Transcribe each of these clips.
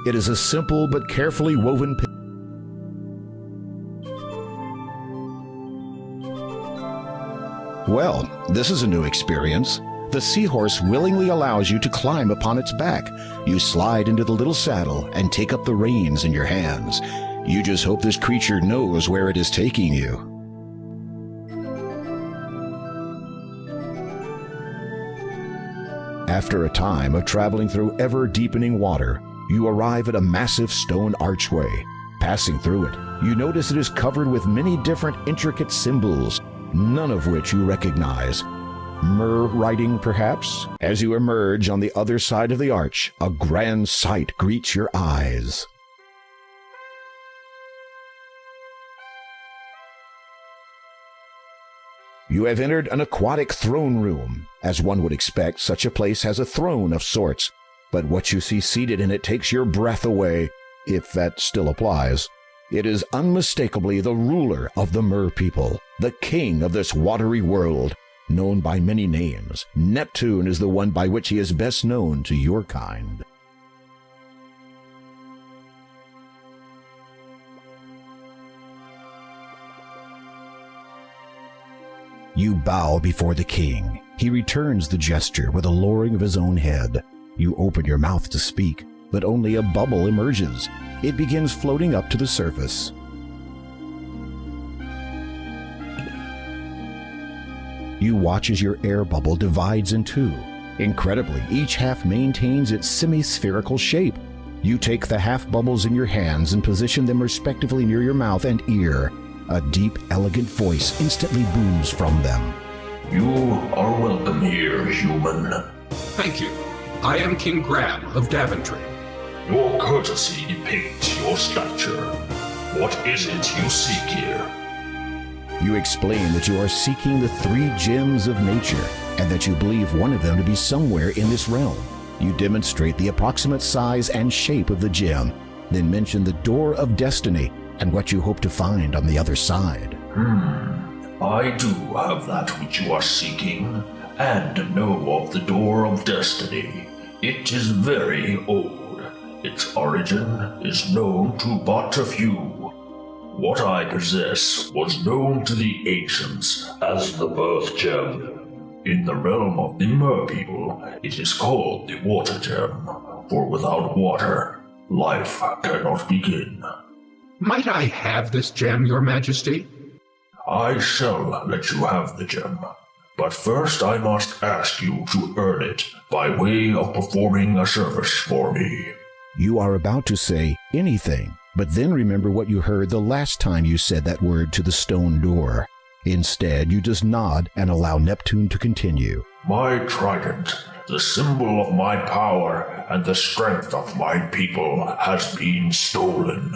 It is a simple but carefully woven picture. Well, this is a new experience. The seahorse willingly allows you to climb upon its back. You slide into the little saddle and take up the reins in your hands. You just hope this creature knows where it is taking you. After a time of traveling through ever-deepening water, you arrive at a massive stone archway. Passing through it, you notice it is covered with many different intricate symbols, none of which you recognize. Mer writing, perhaps? As you emerge on the other side of the arch, a grand sight greets your eyes. You have entered an aquatic throne room. As one would expect, such a place has a throne of sorts, but what you see seated in it takes your breath away, if that still applies. It is unmistakably the ruler of the Mer people, the king of this watery world, known by many names. Neptune is the one by which he is best known to your kind. You bow before the king. He returns the gesture with a lowering of his own head. You open your mouth to speak, but only a bubble emerges. It begins floating up to the surface. You watch as your air bubble divides in two. Incredibly, each half maintains its semi-spherical shape. You take the half bubbles in your hands and position them respectively near your mouth and ear. A deep, elegant voice instantly booms from them. You are welcome here, human. Thank you. I am King Graham of Daventry. Your courtesy depicts your stature. What is it you seek here? You explain that you are seeking the 3 gems of nature, and that you believe one of them to be somewhere in this realm. You demonstrate the approximate size and shape of the gem, then mention the Door of Destiny and what you hope to find on the other side. I do have that which you are seeking, and know of the Door of Destiny. It is very old. Its origin is known to but a few. What I possess was known to the ancients as the Birth Gem. In the realm of the Mer people, it is called the Water Gem, for without water, life cannot begin. Might I have this gem, Your Majesty? I shall let you have the gem, but first I must ask you to earn it by way of performing a service for me. You are about to say anything, but then remember what you heard the last time you said that word to the stone door. Instead, you just nod and allow Neptune to continue. My trident, the symbol of my power and the strength of my people, has been stolen.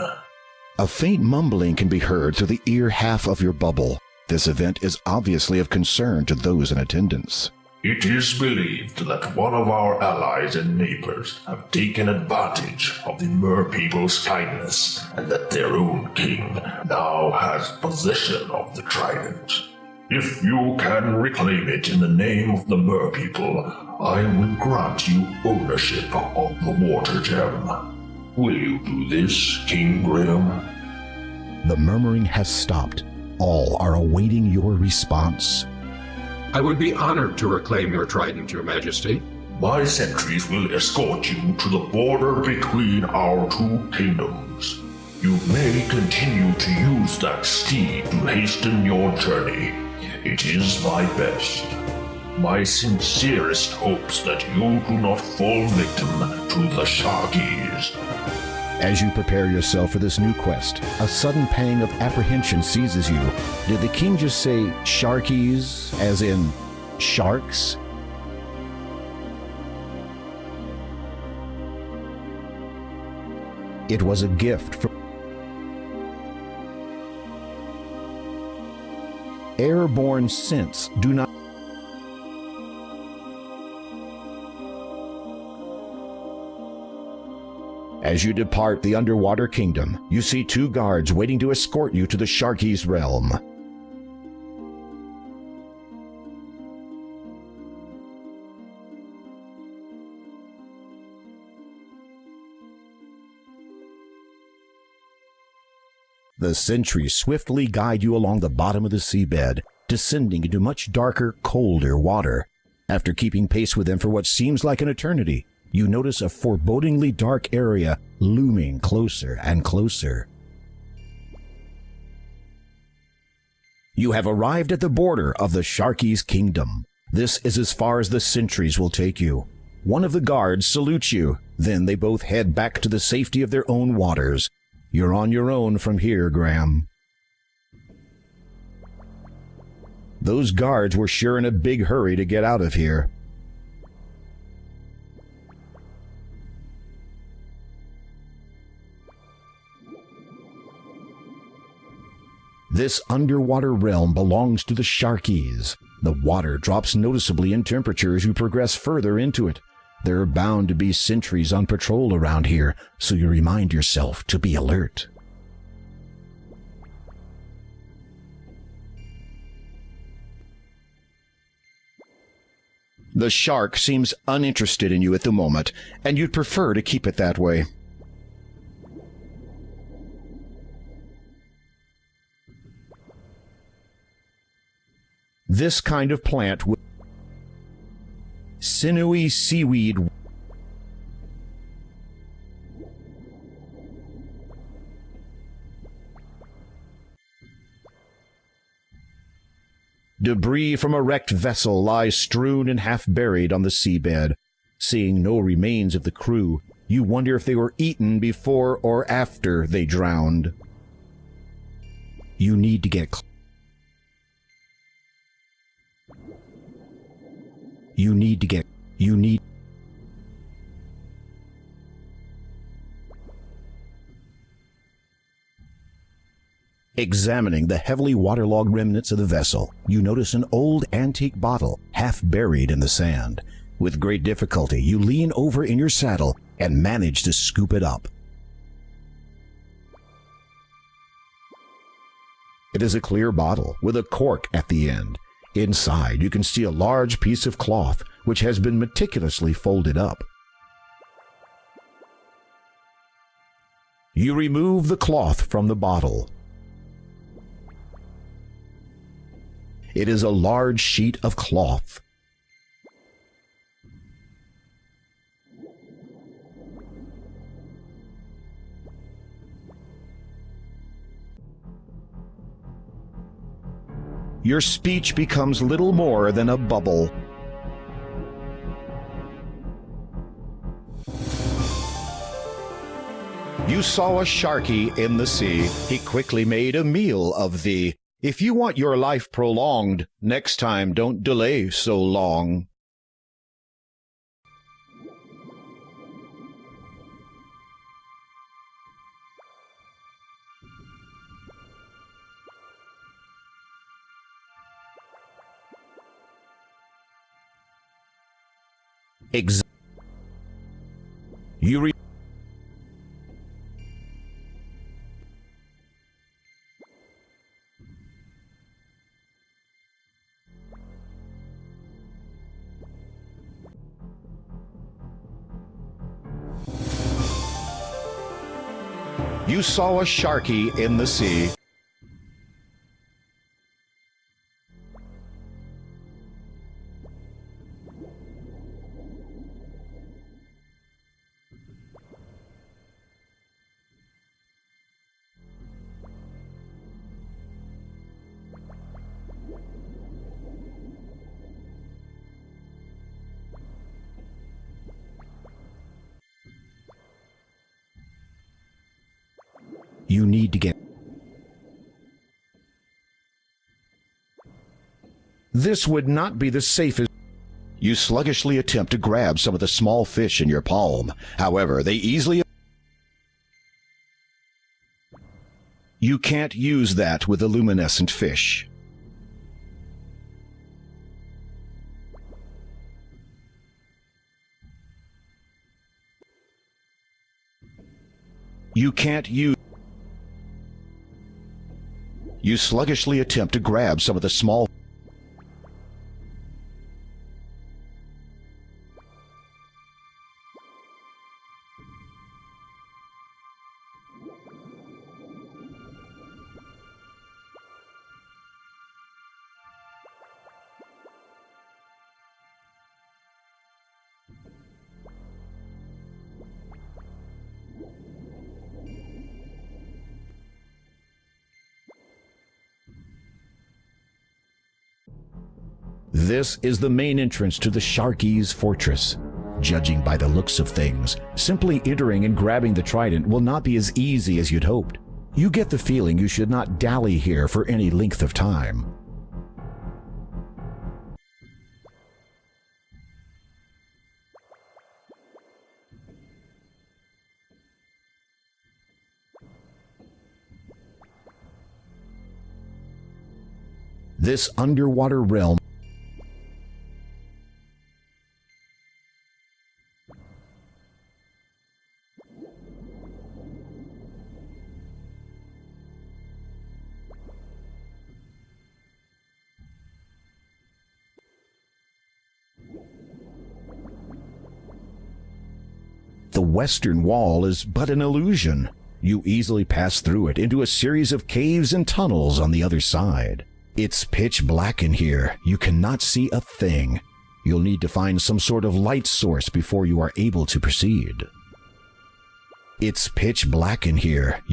A faint mumbling can be heard through the ear half of your bubble. This event is obviously of concern to those in attendance. It is believed that one of our allies and neighbors have taken advantage of the Mer people's kindness, and that their own king now has possession of the trident. If you can reclaim it in the name of the Mer people, I will grant you ownership of the Water Gem. Will you do this, King Graham? The murmuring has stopped. All are awaiting your response. I would be honored to reclaim your trident, Your Majesty. My sentries will escort you to the border between our 2 kingdoms. You may continue to use that steed to hasten your journey. It is my best. My sincerest hopes that you do not fall victim to the Sharkies. As you prepare yourself for this new quest, a sudden pang of apprehension seizes you. Did the king just say Sharkies, as in sharks? It was a gift from airborne scents do not. As you depart the underwater kingdom, you see 2 guards waiting to escort you to the Sharkies realm. The sentries swiftly guide you along the bottom of the seabed, descending into much darker, colder water. After keeping pace with them for what seems like an eternity, you notice a forebodingly dark area looming closer and closer. You have arrived at the border of the Sharky's kingdom. This is as far as the sentries will take you. One of the guards salutes you, then they both head back to the safety of their own waters. You're on your own from here, Graham. Those guards were sure in a big hurry to get out of here. This underwater realm belongs to the Sharkies. The water drops noticeably in temperature as you progress further into it. There are bound to be sentries on patrol around here, so you remind yourself to be alert. The shark seems uninterested in you at the moment, and you'd prefer to keep it that way. This kind of plant with sinewy seaweed debris from a wrecked vessel lies strewn and half buried on the seabed. Seeing no remains of the crew, you wonder if they were eaten before or after they drowned. You need to get Examining the heavily waterlogged remnants of the vessel, you notice an old antique bottle half buried in the sand. With great difficulty, you lean over in your saddle and manage to scoop it up. It is a clear bottle with a cork at the end. Inside, you can see a large piece of cloth which has been meticulously folded up. You remove the cloth from the bottle. It is a large sheet of cloth. Your speech becomes little more than a bubble. You saw a Sharky in the sea. He quickly made a meal of thee. If you want your life prolonged, next time don't delay so long. You saw a Sharky in the sea. You need to get... This would not be the safest... You sluggishly attempt to grab some of the small fish in your palm. However, they easily... You can't use that with the luminescent fish. You can't use... You sluggishly attempt to grab some of the small... This is the main entrance to the Sharky's Fortress. Judging by the looks of things, simply entering and grabbing the trident will not be as easy as you'd hoped. You get the feeling you should not dally here for any length of time. This underwater realm The western wall is but an illusion. You easily pass through it into a series of caves and tunnels on the other side. It's pitch black in here. You cannot see a thing. You'll need to find some sort of light source before you are able to proceed. It's pitch black in here.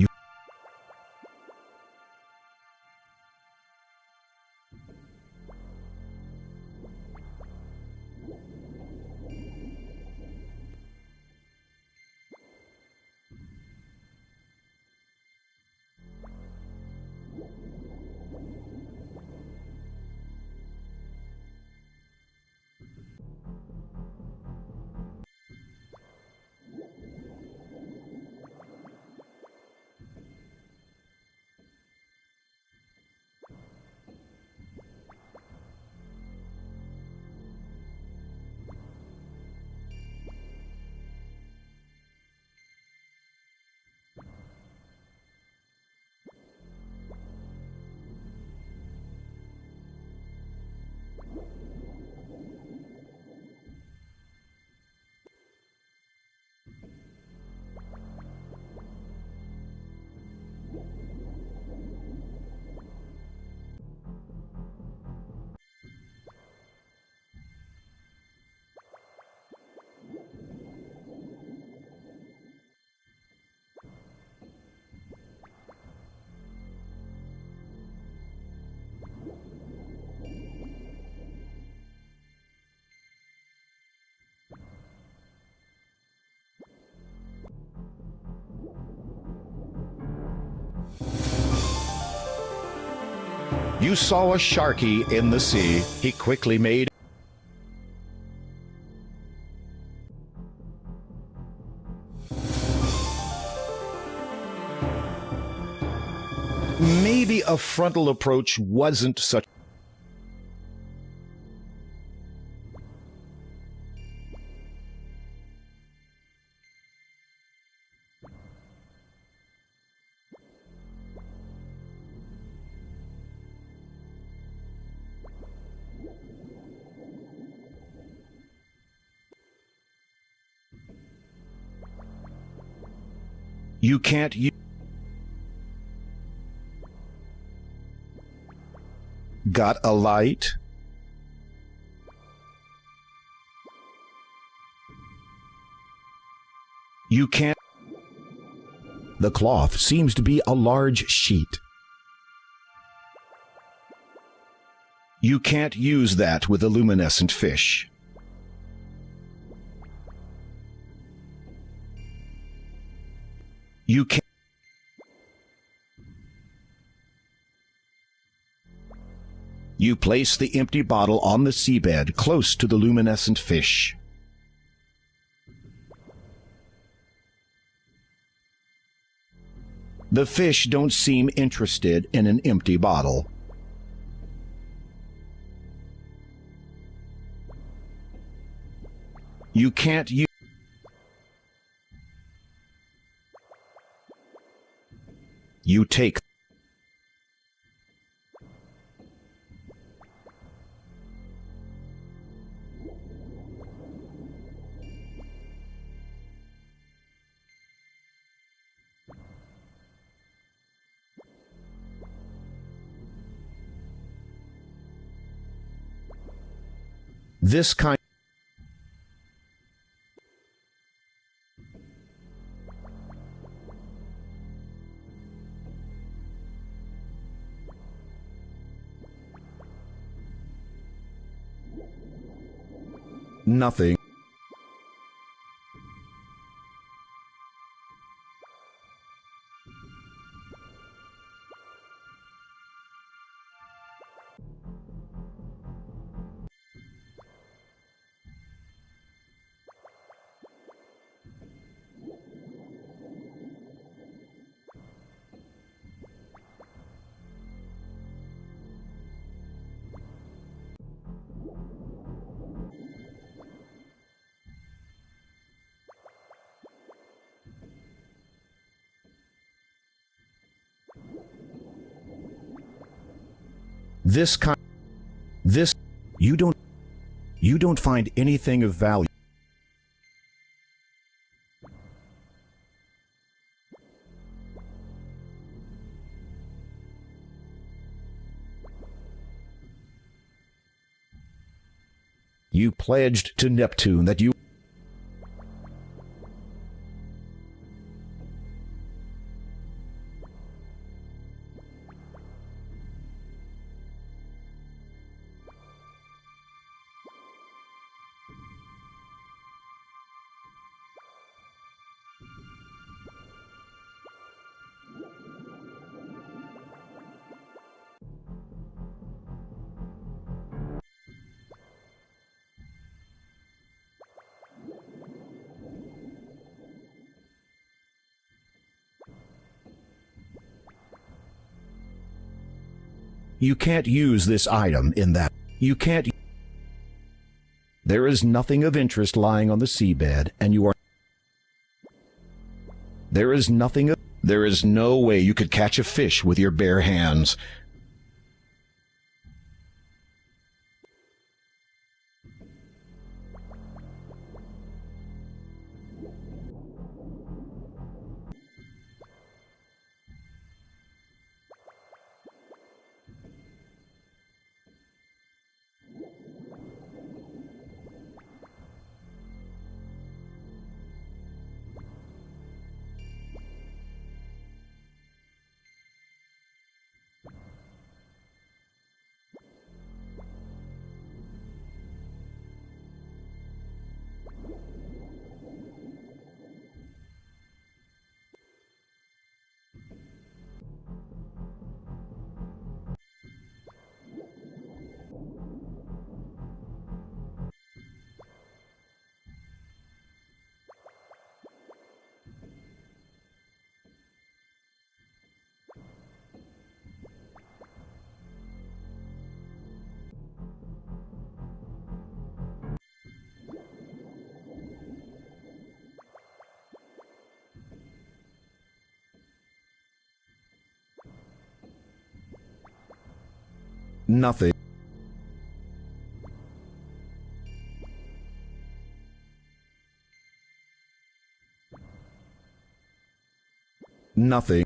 You saw a Sharky in the sea. He quickly made maybe a frontal approach wasn't such. You can't use. Got a light? You can't. The cloth seems to be a large sheet. You can't use that with a luminescent fish. You can't. You place the empty bottle on the seabed close to the luminescent fish. The fish don't seem interested in an empty bottle. You can't use. You take. This kind. Nothing. You don't find anything of value. You pledged to Neptune that you can't use this item in that. You can't. There is nothing of interest lying on the seabed, and you are. There is no way you could catch a fish with your bare hands. Nothing. Nothing.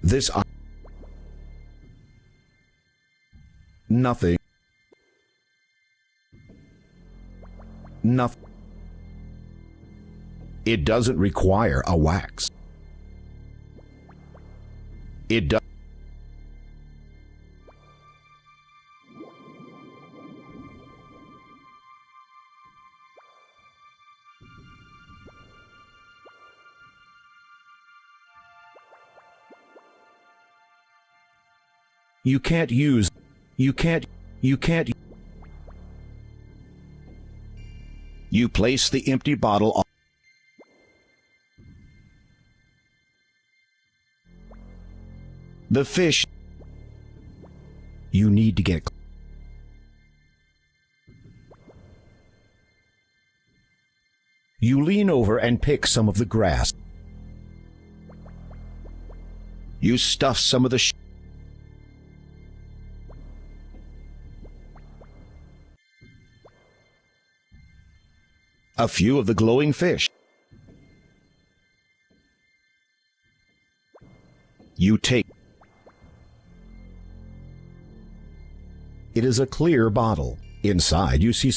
This nothing. Nothing. It doesn't require a wax. It does. You can't. You place the empty bottle on. The fish. You need to get. You lean over and pick some of the grass. You stuff some of the a few of the glowing fish. You take. It is a clear bottle. Inside you see